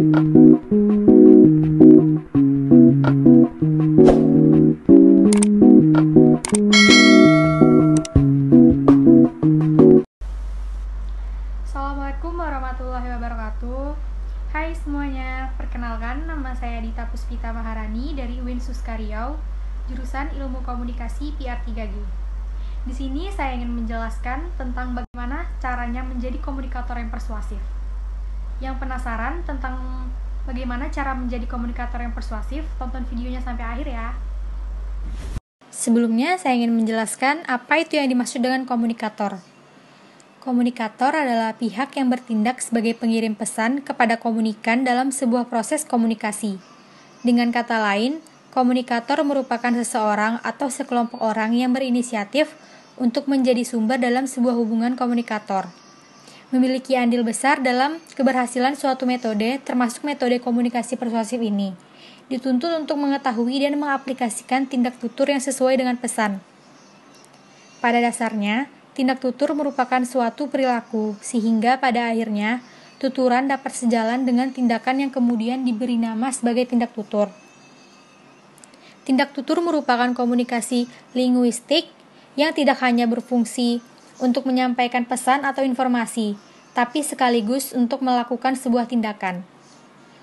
Assalamualaikum warahmatullahi wabarakatuh. Hai semuanya, perkenalkan nama saya Dita Puspita Maharani dari UIN Suska Riau, jurusan Ilmu Komunikasi PR3G. Di sini saya ingin menjelaskan tentang bagaimana caranya menjadi komunikator yang persuasif. Yang penasaran tentang bagaimana cara menjadi komunikator yang persuasif, tonton videonya sampai akhir ya. Sebelumnya saya ingin menjelaskan apa itu yang dimaksud dengan komunikator. Komunikator adalah pihak yang bertindak sebagai pengirim pesan kepada komunikan dalam sebuah proses komunikasi. Dengan kata lain, komunikator merupakan seseorang atau sekelompok orang yang berinisiatif untuk menjadi sumber dalam sebuah hubungan komunikator. Memiliki andil besar dalam keberhasilan suatu metode, termasuk metode komunikasi persuasif ini. Dituntut untuk mengetahui dan mengaplikasikan tindak tutur yang sesuai dengan pesan. Pada dasarnya, tindak tutur merupakan suatu perilaku, sehingga pada akhirnya, tuturan dapat sejalan dengan tindakan yang kemudian diberi nama sebagai tindak tutur. Tindak tutur merupakan komunikasi linguistik yang tidak hanya berfungsi untuk menyampaikan pesan atau informasi, tapi sekaligus untuk melakukan sebuah tindakan.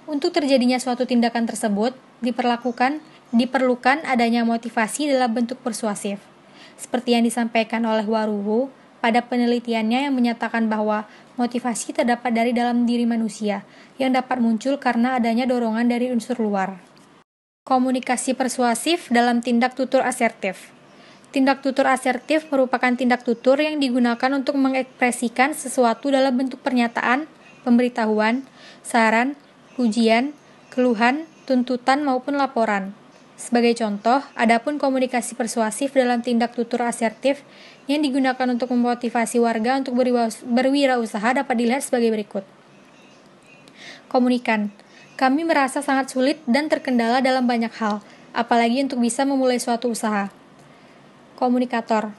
Untuk terjadinya suatu tindakan tersebut, diperlukan adanya motivasi dalam bentuk persuasif. Seperti yang disampaikan oleh Waruhu pada penelitiannya yang menyatakan bahwa motivasi terdapat dari dalam diri manusia yang dapat muncul karena adanya dorongan dari unsur luar. Komunikasi persuasif dalam tindak tutur asertif. Tindak tutur asertif merupakan tindak tutur yang digunakan untuk mengekspresikan sesuatu dalam bentuk pernyataan, pemberitahuan, saran, pujian, keluhan, tuntutan maupun laporan. Sebagai contoh, adapun komunikasi persuasif dalam tindak tutur asertif yang digunakan untuk memotivasi warga untuk berwirausaha dapat dilihat sebagai berikut. Komunikan. Kami merasa sangat sulit dan terkendala dalam banyak hal, apalagi untuk bisa memulai suatu usaha. Komunikator.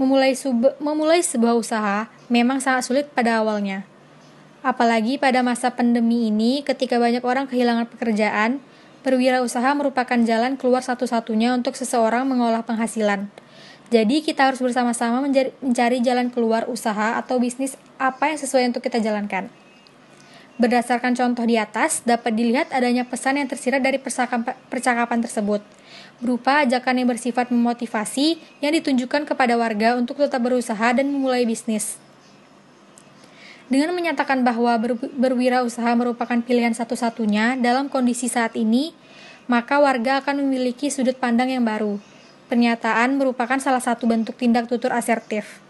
Memulai sebuah usaha memang sangat sulit pada awalnya. Apalagi pada masa pandemi ini ketika banyak orang kehilangan pekerjaan, berwirausaha merupakan jalan keluar satu-satunya untuk seseorang mengolah penghasilan. Jadi kita harus bersama-sama mencari jalan keluar usaha atau bisnis apa yang sesuai untuk kita jalankan. Berdasarkan contoh di atas, dapat dilihat adanya pesan yang tersirat dari percakapan tersebut, berupa ajakan yang bersifat memotivasi yang ditunjukkan kepada warga untuk tetap berusaha dan memulai bisnis. Dengan menyatakan bahwa berwirausaha merupakan pilihan satu-satunya dalam kondisi saat ini, maka warga akan memiliki sudut pandang yang baru. Pernyataan merupakan salah satu bentuk tindak tutur asertif.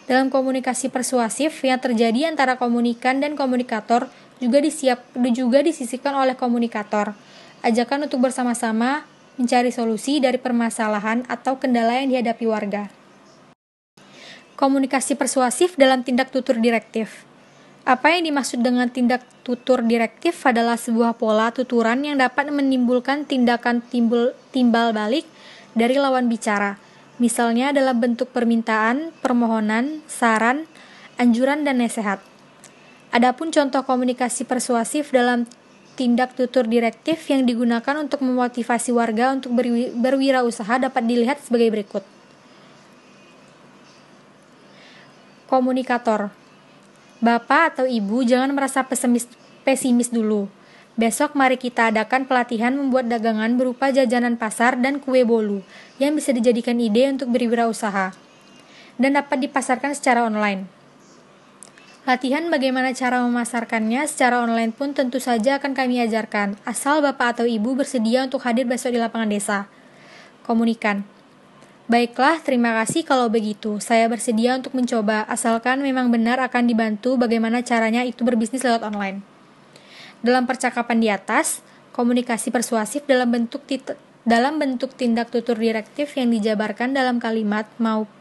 Dalam komunikasi persuasif yang terjadi antara komunikan dan komunikator juga disisipkan oleh komunikator. Ajakan untuk bersama-sama mencari solusi dari permasalahan atau kendala yang dihadapi warga. Komunikasi persuasif dalam tindak tutur direktif. Apa yang dimaksud dengan tindak tutur direktif adalah sebuah pola tuturan yang dapat menimbulkan tindakan timbal balik dari lawan bicara, misalnya dalam bentuk permintaan, permohonan, saran, anjuran, dan nasihat. Adapun contoh komunikasi persuasif dalam tindak tutur direktif yang digunakan untuk memotivasi warga untuk berwirausaha dapat dilihat sebagai berikut. Komunikator. Bapak atau Ibu jangan merasa pesimis dulu. Besok mari kita adakan pelatihan membuat dagangan berupa jajanan pasar dan kue bolu yang bisa dijadikan ide untuk berwirausaha dan dapat dipasarkan secara online. Latihan bagaimana cara memasarkannya secara online pun tentu saja akan kami ajarkan, asal Bapak atau Ibu bersedia untuk hadir besok di lapangan desa. Komunikan. Baiklah, terima kasih kalau begitu. Saya bersedia untuk mencoba, asalkan memang benar akan dibantu bagaimana caranya itu berbisnis lewat online. Dalam percakapan di atas, komunikasi persuasif dalam bentuk tindak tutur direktif yang dijabarkan dalam kalimat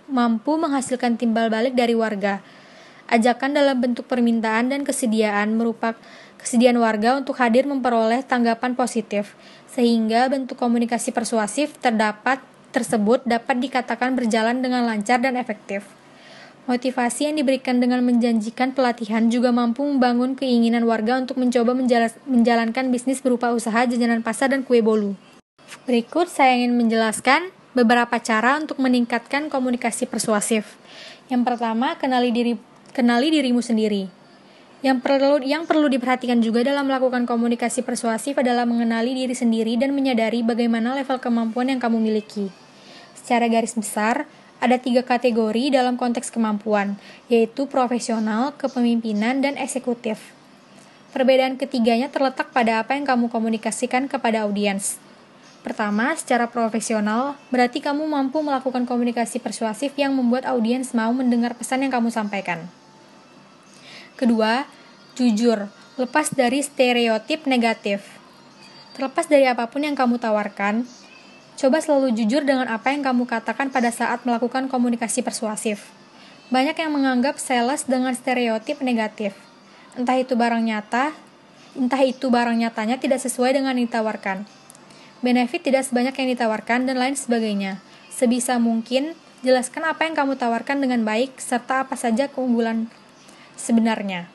mampu menghasilkan timbal balik dari warga. Ajakan dalam bentuk permintaan dan kesediaan warga untuk hadir memperoleh tanggapan positif, sehingga bentuk komunikasi persuasif tersebut dapat dikatakan berjalan dengan lancar dan efektif. Motivasi yang diberikan dengan menjanjikan pelatihan juga mampu membangun keinginan warga untuk mencoba menjalankan bisnis berupa usaha jajanan pasar dan kue bolu. Berikut saya ingin menjelaskan beberapa cara untuk meningkatkan komunikasi persuasif. Yang pertama, kenali dirimu sendiri. Yang perlu diperhatikan juga dalam melakukan komunikasi persuasif adalah mengenali diri sendiri dan menyadari bagaimana level kemampuan yang kamu miliki. Secara garis besar, ada 3 kategori dalam konteks kemampuan, yaitu profesional, kepemimpinan, dan eksekutif. Perbedaan ketiganya terletak pada apa yang kamu komunikasikan kepada audiens. Pertama, secara profesional, berarti kamu mampu melakukan komunikasi persuasif yang membuat audiens mau mendengar pesan yang kamu sampaikan. Kedua, jujur, lepas dari stereotip negatif. Terlepas dari apapun yang kamu tawarkan, coba selalu jujur dengan apa yang kamu katakan pada saat melakukan komunikasi persuasif. Banyak yang menganggap sales dengan stereotip negatif. Entah itu barang nyatanya tidak sesuai dengan yang ditawarkan. Benefit tidak sebanyak yang ditawarkan, dan lain sebagainya. Sebisa mungkin, jelaskan apa yang kamu tawarkan dengan baik, serta apa saja keunggulan sebenarnya.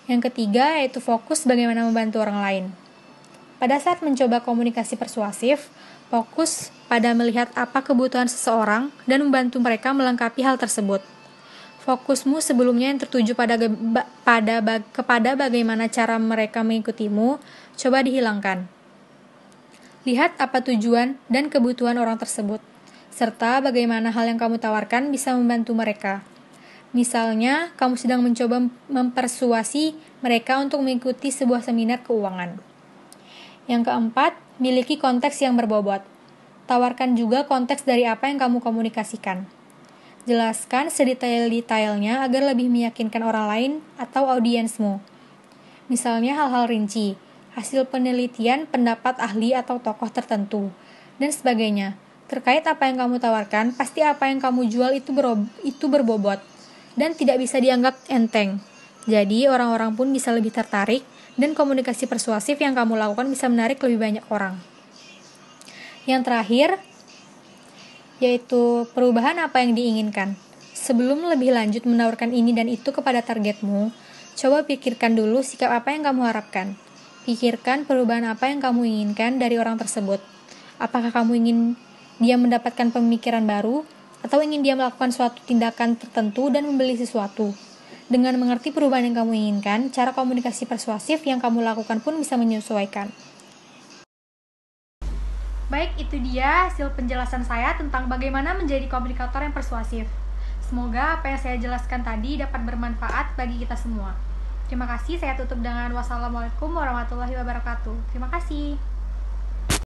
Yang ketiga, yaitu fokus bagaimana membantu orang lain. Pada saat mencoba komunikasi persuasif, fokus pada melihat apa kebutuhan seseorang dan membantu mereka melengkapi hal tersebut. Fokusmu sebelumnya yang tertuju kepada bagaimana cara mereka mengikutimu, coba dihilangkan. Lihat apa tujuan dan kebutuhan orang tersebut, serta bagaimana hal yang kamu tawarkan bisa membantu mereka. Misalnya, kamu sedang mencoba mempersuasi mereka untuk mengikuti sebuah seminar keuangan. Yang keempat, miliki konteks yang berbobot. Tawarkan juga konteks dari apa yang kamu komunikasikan. Jelaskan sedetail-detailnya agar lebih meyakinkan orang lain atau audiensmu. Misalnya hal-hal rinci, hasil penelitian, pendapat ahli atau tokoh tertentu, dan sebagainya. Terkait apa yang kamu tawarkan, pasti apa yang kamu jual itu berbobot dan tidak bisa dianggap enteng. Jadi orang-orang pun bisa lebih tertarik, dan komunikasi persuasif yang kamu lakukan bisa menarik lebih banyak orang. Yang terakhir, yaitu perubahan apa yang diinginkan. Sebelum lebih lanjut menawarkan ini dan itu kepada targetmu, coba pikirkan dulu sikap apa yang kamu harapkan. Pikirkan perubahan apa yang kamu inginkan dari orang tersebut. Apakah kamu ingin dia mendapatkan pemikiran baru, atau ingin dia melakukan suatu tindakan tertentu dan membeli sesuatu. Dengan mengerti perubahan yang kamu inginkan, cara komunikasi persuasif yang kamu lakukan pun bisa menyesuaikan. Baik, itu dia hasil penjelasan saya tentang bagaimana menjadi komunikator yang persuasif. Semoga apa yang saya jelaskan tadi dapat bermanfaat bagi kita semua. Terima kasih, saya tutup dengan wassalamualaikum warahmatullahi wabarakatuh. Terima kasih.